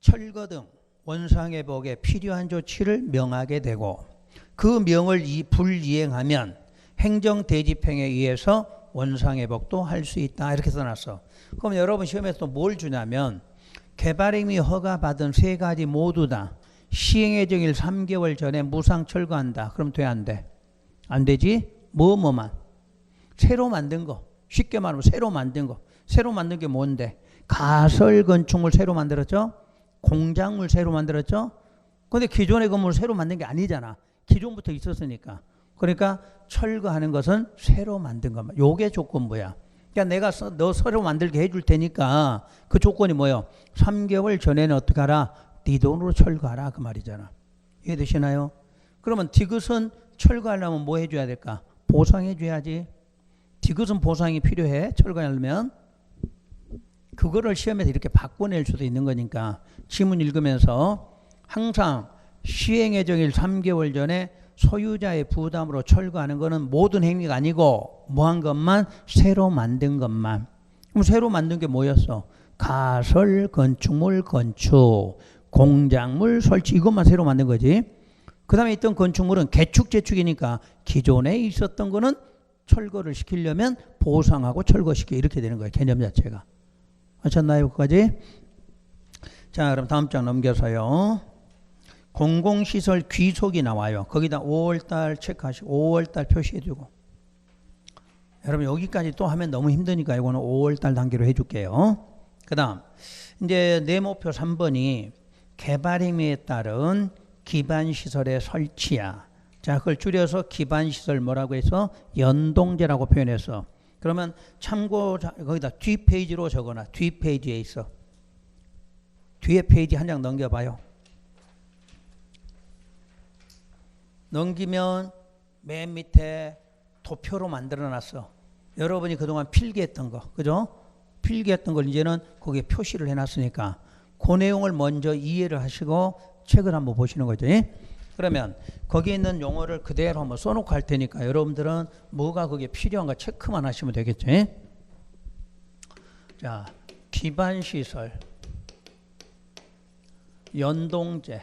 철거 등 원상회복에 필요한 조치를 명하게 되고 그 명을 불이행하면 행정대집행에 의해서 원상회복도 할 수 있다. 이렇게 써놨어. 그럼 여러분 시험에서 또 뭘 주냐면 개발행위 허가받은 세 가지 모두 다 시행 예정일 3개월 전에 무상 철거한다. 그럼 돼, 안 돼? 안 되지? 뭐만? 새로 만든 거. 쉽게 말하면 새로 만든 거. 새로 만든 게 뭔데? 가설 건축물 새로 만들었죠? 공작물 새로 만들었죠? 근데 기존의 건물을 새로 만든 게 아니잖아. 기존부터 있었으니까. 그러니까 철거하는 것은 새로 만든 것만. 요게 조건부야. 그러니까 내가 너 새로 만들게 해줄 테니까 그 조건이 뭐예요? 3개월 전에는 어떻게 하라? 네 돈으로 철거하라 그 말이잖아. 이해되시나요? 그러면 디귿은 철거하려면 뭐 해줘야 될까? 보상해줘야지. 디귿은 보상이 필요해. 철거하려면. 그거를 시험에서 이렇게 바꿔낼 수도 있는 거니까 지문 읽으면서 항상 시행 예정일 3개월 전에 소유자의 부담으로 철거하는 것은 모든 행위가 아니고 뭐한 것만? 새로 만든 것만. 그럼 새로 만든 게 뭐였어? 가설, 건축물, 건축, 공작물, 설치 이것만 새로 만든 거지. 그 다음에 있던 건축물은 개축, 재축이니까 기존에 있었던 거는 철거를 시키려면 보상하고 철거시켜 이렇게 되는 거예요. 개념 자체가. 아셨나요? 끝까지? 자, 그럼 다음 장 넘겨서요. 공공시설 귀속이 나와요. 거기다 5월달 체크하시고 5월달 표시해주고. 여러분 여기까지 또 하면 너무 힘드니까 이거는 5월달 단계로 해줄게요. 그 다음 이제 네모표 3번이 개발행위에 따른 기반시설의 설치야. 자, 그걸 줄여서 기반시설 뭐라고 해서 연동제라고 표현했어. 그러면 참고 거기다 뒷페이지로 적어놔. 뒷페이지에 있어. 뒤에 페이지 한 장 넘겨봐요. 넘기면 맨 밑에 도표로 만들어놨어. 여러분이 그동안 필기했던 거, 그죠? 필기했던 걸 이제는 거기에 표시를 해놨으니까 그 내용을 먼저 이해를 하시고 책을 한번 보시는 거죠. 그러면 거기에 있는 용어를 그대로 한번 써놓고 할 테니까 여러분들은 뭐가 거기에 필요한가 체크만 하시면 되겠죠. 자, 기반시설, 연동제.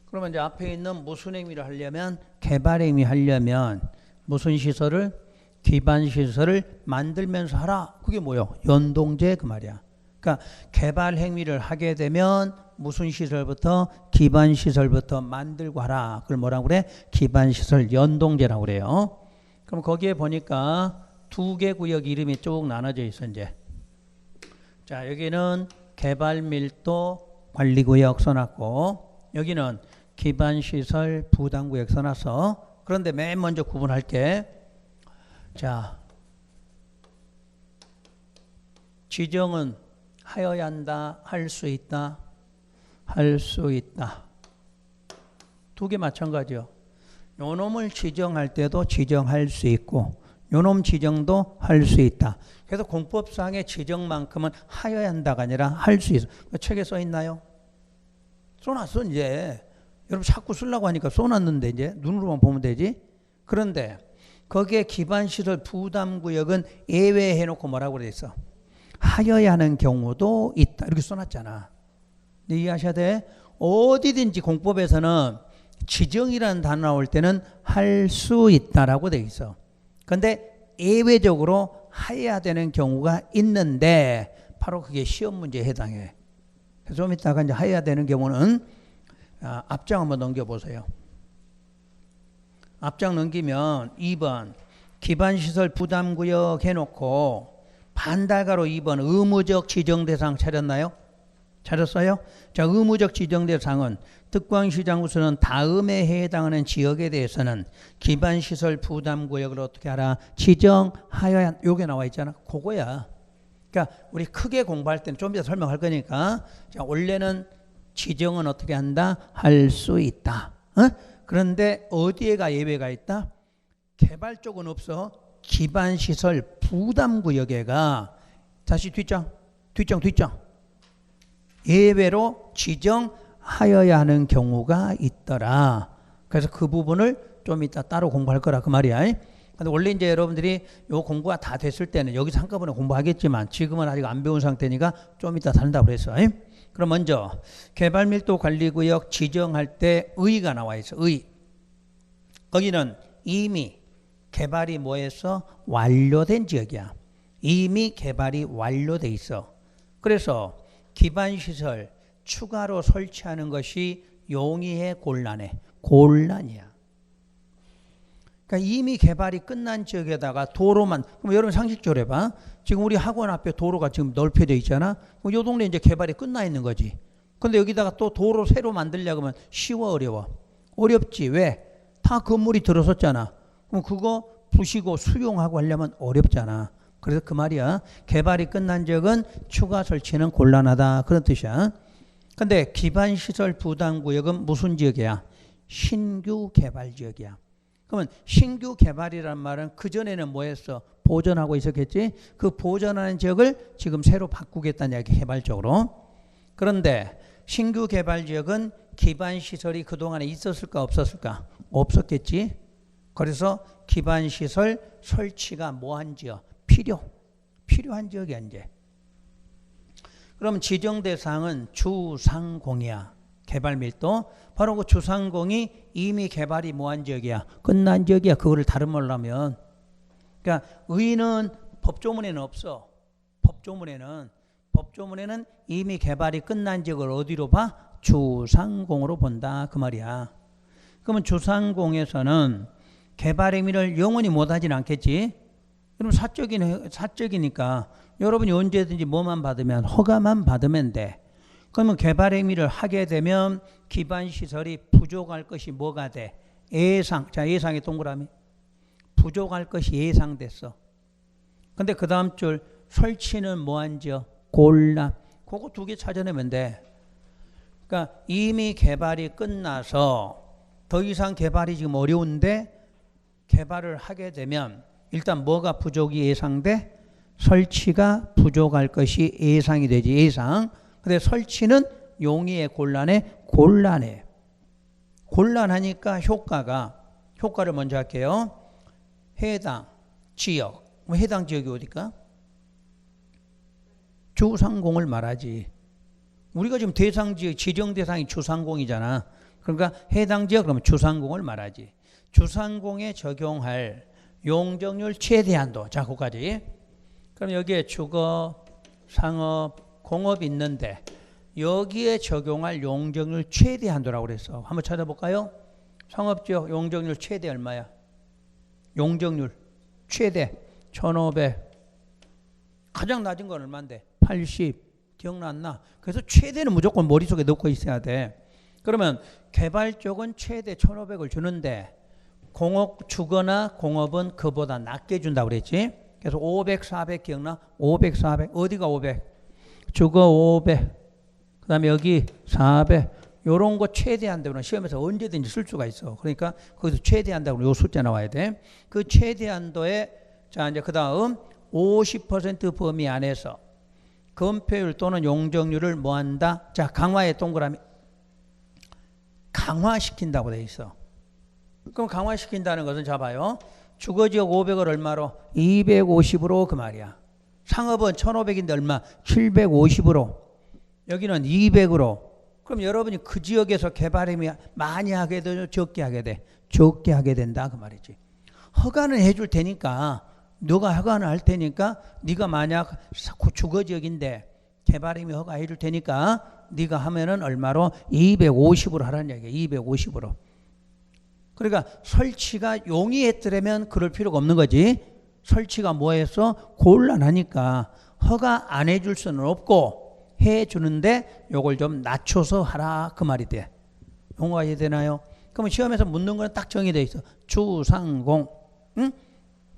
그러면 이제 앞에 있는 무슨 행위를 하려면 개발행위 하려면 무슨 시설을? 기반시설을 만들면서 하라. 그게 뭐요? 연동제 그 말이야. 그러니까 개발행위를 하게 되면 무슨 시설부터? 기반시설부터 만들고 하라. 그걸 뭐라고 그래? 기반시설 연동제라고 그래요. 그럼 거기에 보니까 두 개 구역 이름이 쭉 나눠져 있어 이제. 자, 여기는 개발밀도 관리구역 써놨고 여기는 기반시설 부담구역 써놨어. 그런데 맨 먼저 구분할게. 자, 지정은 하여야 한다, 할 수 있다, 할 수 있다. 두 개 마찬가지요. 요 놈을 지정할 때도 지정할 수 있고 요 놈 지정도 할 수 있다. 그래서 공법상의 지정만큼은 하여야 한다가 아니라 할 수 있어. 책에 써 있나요? 써놨어 이제. 여러분 자꾸 쓰려고 하니까 써놨는데 이제 눈으로만 보면 되지. 그런데 거기에 기반시설 부담구역은 예외해놓고 뭐라고 그래 있어? 하여야 하는 경우도 있다. 이렇게 써놨잖아. 이해하셔야 돼. 어디든지 공법에서는 지정이라는 단어 나올 때는 할 수 있다라고 돼 있어. 그런데 예외적으로 해야 되는 경우가 있는데 바로 그게 시험 문제에 해당해. 그래서 좀 이따가 이제 해야 되는 경우는 앞장 한번 넘겨보세요. 앞장 넘기면 2번 기반시설 부담구역 해놓고 반달가로 2번 의무적 지정대상 차렸나요? 차렸어요? 자, 의무적 지정대상은 특광시장구서는 다음에 해당하는 지역에 대해서는 기반시설 부담구역을 어떻게 하라? 지정하여야, 요게 나와 있잖아. 그거야. 그러니까 우리 크게 공부할 때는 좀 이따 설명할 거니까. 자, 원래는 지정은 어떻게 한다? 할 수 있다. 그런데 어디에가 예외가 있다? 개발 쪽은 없어. 기반시설 부담구역에가 다시 뒷장 예외로 지정하여야 하는 경우가 있더라. 그래서 그 부분을 좀 이따 따로 공부할 거라 그 말이야. 근데 원래 이제 여러분들이 요 공부가 다 됐을 때는 여기서 한꺼번에 공부하겠지만 지금은 아직 안 배운 상태니까 좀 이따 다른다고 그랬어. 그럼 먼저 개발밀도관리구역 지정할 때 의가 나와 있어. 의. 거기는 이미 개발이 뭐했어? 완료된 지역이야. 이미 개발이 완료돼 있어. 그래서 기반시설 추가로 설치하는 것이 용이해 곤란해? 곤란이야. 그러니까 이미 개발이 끝난 지역에다가 도로만, 그럼 여러분 상식적으로 해봐. 지금 우리 학원 앞에 도로가 지금 넓혀져 있잖아. 그럼 이 동네 이제 개발이 끝나 있는 거지. 근데 여기다가 또 도로 새로 만들려고 하면 쉬워, 어려워? 어렵지. 왜? 다 건물이 들어섰잖아. 그럼 그거 부시고 수용하고 하려면 어렵잖아. 그래서 그 말이야. 개발이 끝난 지역은 추가 설치는 곤란하다. 그런 뜻이야. 근데 기반시설 부담구역은 무슨 지역이야? 신규 개발 지역이야. 그러면 신규 개발이란 말은 그전에는 뭐 했어? 보전하고 있었겠지? 그 보전하는 지역을 지금 새로 바꾸겠다는 이야기, 개발적으로. 그런데 신규 개발 지역은 기반시설이 그동안에 있었을까 없었을까? 없었겠지? 그래서 기반시설 설치가 뭐한 지역? 필요한 지역이야 이제. 그럼 지정 대상은 주상공이야. 개발 밀도. 바로 그 주상공이 이미 개발이 뭐한 지역이야? 끝난 지역이야. 그거를 다른 말로 하면. 그러니까 의의는 법조문에는 없어. 법조문에는 이미 개발이 끝난 지역을 어디로 봐? 주상공으로 본다. 그 말이야. 그러면 주상공에서는 개발 행위를 영원히 못하진 않겠지. 그럼 사적이니까 여러분이 언제든지 뭐만 받으면, 허가만 받으면 돼. 그러면 개발 행위를 하게 되면 기반시설이 부족할 것이 뭐가 돼? 예상. 자, 예상의 동그라미. 부족할 것이 예상됐어. 근데 그 다음 줄 설치는 뭐한 지역? 곤란. 그거 두 개 찾아내면 돼. 그러니까 이미 개발이 끝나서 더 이상 개발이 지금 어려운데 개발을 하게 되면 일단 뭐가 부족이 예상돼? 설치가 부족할 것이 예상이 되지. 예상. 근데 설치는 용이해 곤란해? 곤란해. 곤란하니까 효과를 먼저 할게요. 해당 지역. 해당 지역이 어디일까? 주상공을 말하지. 우리가 지금 대상 지역, 지정 대상이 주상공이잖아. 그러니까 해당 지역 그러면 주상공을 말하지. 주상공에 적용할 용적률 최대 한도. 자, 거기까지. 그럼 여기에 주거, 상업, 공업이 있는데 여기에 적용할 용적률 최대 한도라고 그랬어. 한번 찾아볼까요? 상업지역 용적률 최대 얼마야? 용적률 최대 1500. 가장 낮은 건 얼마인데? 80. 기억나 안 나? 그래서 최대는 무조건 머릿속에 넣고 있어야 돼. 그러면 개발 쪽은 최대 1500을 주는데 공업 주거나 공업은 그보다 낮게 준다고 그랬지. 그래서 500, 400 기억나? 500, 400. 어디가 500? 주거 500. 그 다음에 여기 400. 요런 거 최대한다고는 시험에서 언제든지 쓸 수가 있어. 그러니까 거기서 최대한다고 요 숫자 나와야 돼. 그 최대한도에 자 이제 그 다음 50% 범위 안에서 건폐율 또는 용적률을 뭐한다? 자, 강화의 동그라미. 강화시킨다고 돼 있어. 그럼 강화시킨다는 것은 자 봐요. 주거지역 500을 얼마로? 250으로 그 말이야. 상업은 1500인데 얼마? 750으로. 여기는 200으로. 그럼 여러분이 그 지역에서 개발 행위 많이 하게 돼? 적게 하게 돼? 적게 하게 된다 그 말이지. 허가는 해줄 테니까 너가 허가는 할 테니까 네가 만약 주거지역인데 개발 행위 허가해 줄 테니까 네가 하면은 얼마로? 250으로 하라는 얘기야. 250으로. 그러니까 설치가 용이했더라면 그럴 필요가 없는 거지. 설치가 뭐해서 곤란하니까 허가 안 해줄 수는 없고 해주는데 요걸 좀 낮춰서 하라 그 말이 돼. 용어가 이해되나요? 그러면 시험에서 묻는 거는 딱 정의되어 있어. 주상공. 응?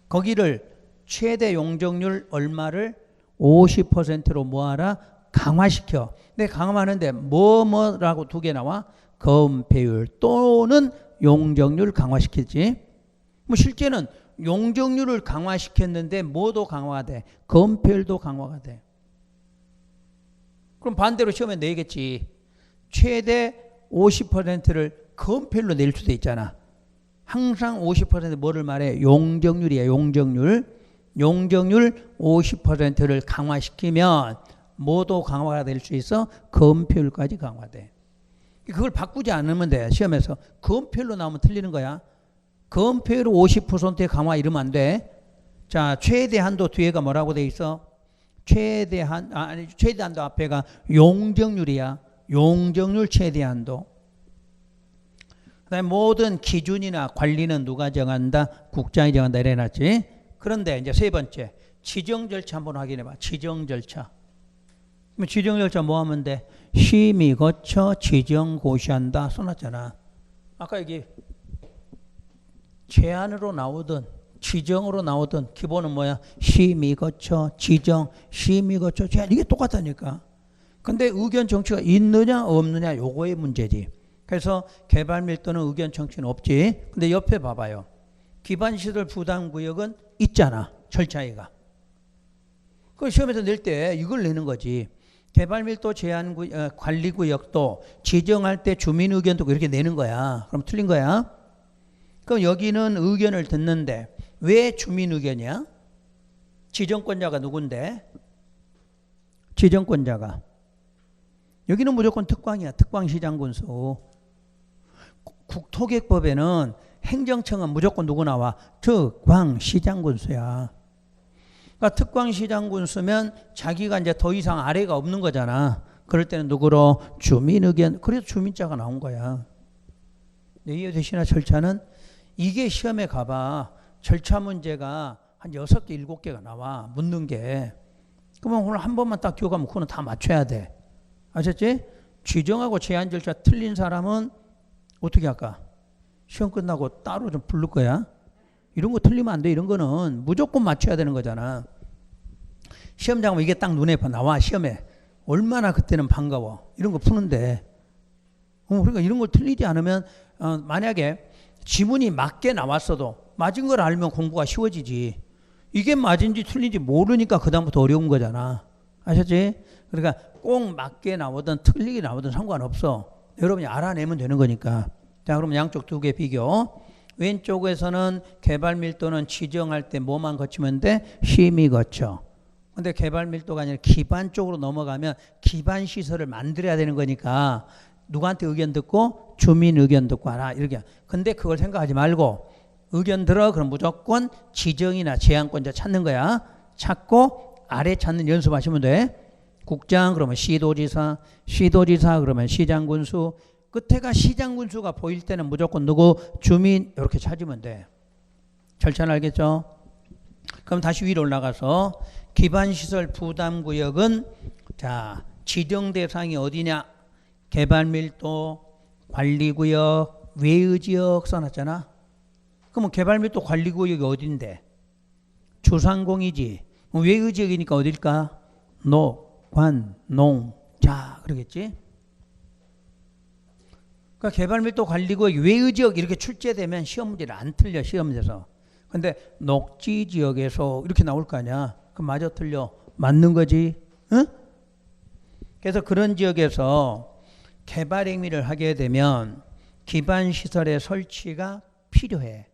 거기를 최대 용적률 얼마를 50%로 뭐하라? 강화시켜. 근데 강화하는데 뭐라고 두 개 나와? 건폐율 또는 용적률 강화시켰지. 뭐 실제는 용적률을 강화시켰는데 뭐도 강화가 돼? 건폐율도 강화가 돼. 그럼 반대로 시험에 내겠지. 최대 50%를 건폐율로 낼 수도 있잖아. 항상 50% 뭐를 말해? 용적률이야. 용적률 50%를 강화시키면 뭐도 강화가 될 수 있어? 건폐율까지 강화돼. 그걸 바꾸지 않으면 돼. 시험에서 건폐율로 나오면 틀리는 거야. 건폐율 50%의 강화 이러면 안 돼. 자, 최대 한도 뒤에가 뭐라고 돼 있어? 최대한도 앞에가 용적률이야. 용적률 최대한도. 그다음에 모든 기준이나 관리는 누가 정한다? 국장이 정한다 이래 놨지. 그런데 이제 세 번째 지정 절차 한번 확인해 봐. 지정 절차. 그럼 지정 절차 뭐 하면 돼? 심의 거쳐 지정 고시한다 써놨잖아. 아까 여기 제안으로 나오든 지정으로 나오든 기본은 뭐야? 심의 거쳐 지정, 심의 거쳐 제안. 이게 똑같다니까. 근데 의견 정치가 있느냐 없느냐 요거의 문제지. 그래서 개발 밀도는 의견 정치는 없지. 근데 옆에 봐봐요. 기반시설 부담구역은 있잖아. 절차가. 그 시험에서 낼 때 이걸 내는 거지. 개발 밀도 제한 관리구역도 지정할 때 주민 의견도 이렇게 내는 거야. 그럼 틀린 거야. 그럼 여기는 의견을 듣는데 왜 주민 의견이야? 지정권자가 누군데? 지정권자가. 여기는 무조건 특광이야. 특광시장군수. 국토계획법에는 행정청은 무조건 누구 나와? 특광시장군수야. 그러니까 특광시장군수면 자기가 이제 더 이상 아래가 없는 거잖아. 그럴 때는 누구로? 주민의견. 그래서 주민자가 나온 거야. 이해되시나? 절차는? 이게 시험에 가봐. 절차 문제가 한 6개, 7개가 나와. 묻는 게. 그러면 오늘 한 번만 딱 기억하면 그거는 다 맞춰야 돼. 아셨지? 지정하고 제한 절차 틀린 사람은 어떻게 할까? 시험 끝나고 따로 좀 부를 거야. 이런 거 틀리면 안 돼. 이런 거는 무조건 맞춰야 되는 거잖아. 시험장 이게 딱 눈에 나와. 시험에. 얼마나 그때는 반가워. 이런 거 푸는데. 그러니까 이런 걸 틀리지 않으면 만약에 지문이 맞게 나왔어도 맞은 걸 알면 공부가 쉬워지지. 이게 맞은지 틀린지 모르니까 그다음부터 어려운 거잖아. 아셨지? 그러니까 꼭 맞게 나오든 틀리게 나오든 상관없어. 여러분이 알아내면 되는 거니까. 자, 그럼 양쪽 두 개 비교. 왼쪽에서는 개발 밀도는 지정할 때 뭐만 거치면 돼? 심의 거쳐. 근데 개발 밀도가 아니라 기반 쪽으로 넘어가면 기반 시설을 만들어야 되는 거니까 누구한테 의견 듣고? 주민 의견 듣고 하라. 이렇게. 근데 그걸 생각하지 말고 의견 들어. 그럼 무조건 지정이나 제한권자 찾는 거야. 찾고 아래 찾는 연습하시면 돼. 국장 그러면 시도지사, 시도지사 그러면 시장군수, 끝에가 시장군수가 보일 때는 무조건 누구? 주민 이렇게 찾으면 돼. 절차는 알겠죠? 그럼 다시 위로 올라가서 기반시설 부담구역은 자 지정 대상이 어디냐? 개발밀도, 관리구역, 외의지역 써놨잖아. 그러면 개발밀도 관리구역이 어딘데? 주상공이지. 외의지역이니까 어딜까? 노, 관, 농, 자 그러겠지? 그러니까 개발밀도 관리구역 외의지역 이렇게 출제되면 시험 문제를 안 틀려. 시험에서. 근데 녹지지역에서 이렇게 나올 거 아니야. 그럼 맞아 틀려? 맞는 거지. 응? 그래서 그런 지역에서 개발 행위를 하게 되면 기반시설의 설치가 필요해.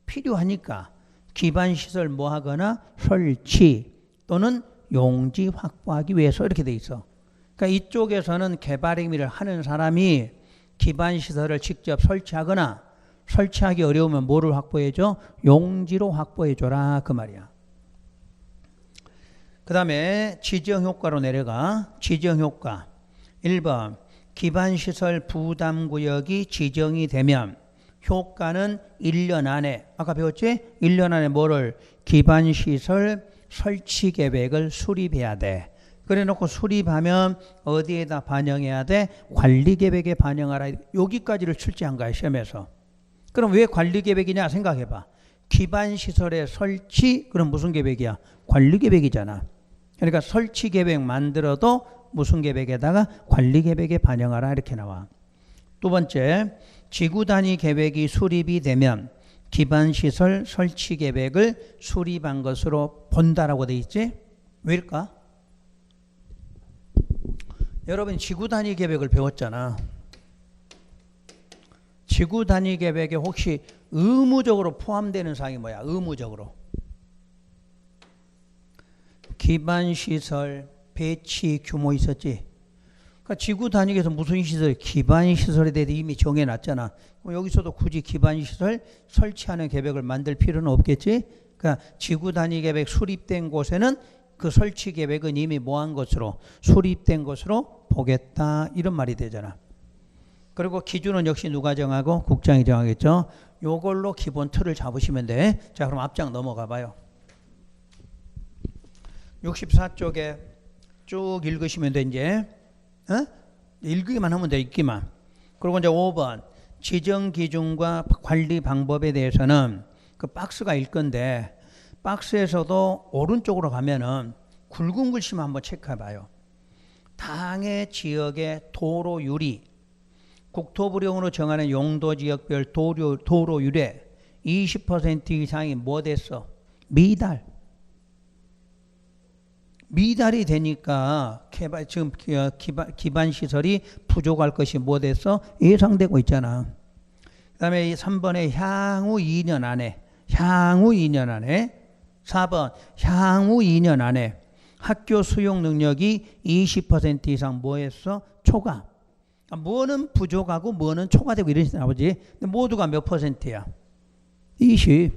필요하니까 기반시설 뭐 하거나 설치 또는 용지 확보하기 위해서 이렇게 돼 있어. 그러니까 이쪽에서는 개발 행위를 하는 사람이 기반시설을 직접 설치하거나 설치하기 어려우면 뭐를 확보해줘? 용지로 확보해줘라 그 말이야. 그 다음에 지정효과로 내려가. 지정효과 1번 기반시설 부담구역이 지정이 되면 효과는 1년 안에 아까 배웠지? 1년 안에 뭐를? 기반시설 설치계획을 수립해야 돼. 그래 놓고 수립하면 어디에다 반영해야 돼? 관리계획에 반영하라. 여기까지를 출제한 거야 시험에서. 그럼 왜 관리계획이냐 생각해봐. 기반시설의 설치 그럼 무슨 계획이야? 관리계획이잖아. 그러니까 설치계획 만들어도 무슨 계획에다가 관리계획에 반영하라 이렇게 나와. 두 번째 지구단위 계획이 수립이 되면 기반시설 설치계획을 수립한 것으로 본다라고 돼 있지? 왜일까? 여러분 지구단위 계획을 배웠잖아. 지구단위 계획에 혹시 의무적으로 포함되는 사항이 뭐야? 의무적으로. 기반시설 배치 규모 있었지. 그러니까 지구단위에서 무슨 시설? 기반시설에 대해 이미 정해놨잖아. 그럼 여기서도 굳이 기반시설 설치하는 계획을 만들 필요는 없겠지. 그러니까 지구단위 계획 수립된 곳에는 그 설치 계획은 이미 뭐한 것으로 수립된 것으로 보겠다 이런 말이 되잖아. 그리고 기준은 역시 누가 정하고 국장이 정하겠죠. 요걸로 기본 틀을 잡으시면 돼. 자, 그럼 앞장 넘어가 봐요. 64쪽에 쭉 읽으시면 돼. 이제 읽기만 하면 돼. 읽기만. 그리고 이제 5번 지정 기준과 관리 방법에 대해서는 그 박스가 일 건데 박스에서도 오른쪽으로 가면은 굵은 글씨만 한번 체크해 봐요. 당해 지역의 도로 유리, 국토부령으로 정하는 용도 지역별 도로 유래 20% 이상이 뭐 됐어? 미달이 되니까 지금 기반 시설이 부족할 것이 뭐 됐어? 예상되고 있잖아. 그다음에 3번에 향후 2년 안에 4번 향후 2년 안에 학교 수용 능력이 20% 이상 뭐 했어? 초과. 뭐는 부족하고 뭐는 초과되고 이런 식으로 나오지. 근데 모두가 몇 %야? 20.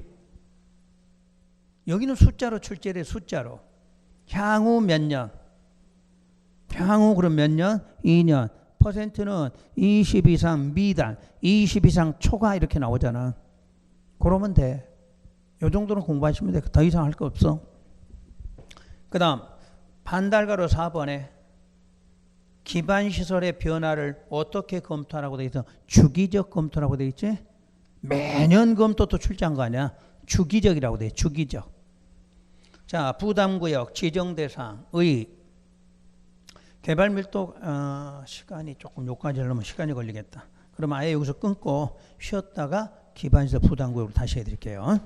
여기는 숫자로 출제돼. 숫자로. 향후 몇 년? 향후 그럼 몇 년? 2년. 퍼센트는 20 이상 미달, 20 이상 초과 이렇게 나오잖아. 그러면 돼. 요 정도는 공부하시면 돼. 더 이상 할 거 없어. 그 다음 반달가로 4번에 기반시설의 변화를 어떻게 검토하라고 되어 있어? 주기적 검토라고 되어 있지? 매년 검토 또 출제한 거 아니야? 주기적이라고 돼. 주기적. 자, 부담구역 지정대상의 개발밀도 시간이 조금 여기까지 하려면 시간이 걸리겠다. 그럼 아예 여기서 끊고 쉬었다가 기반시설 부담구역으로 다시 해드릴게요.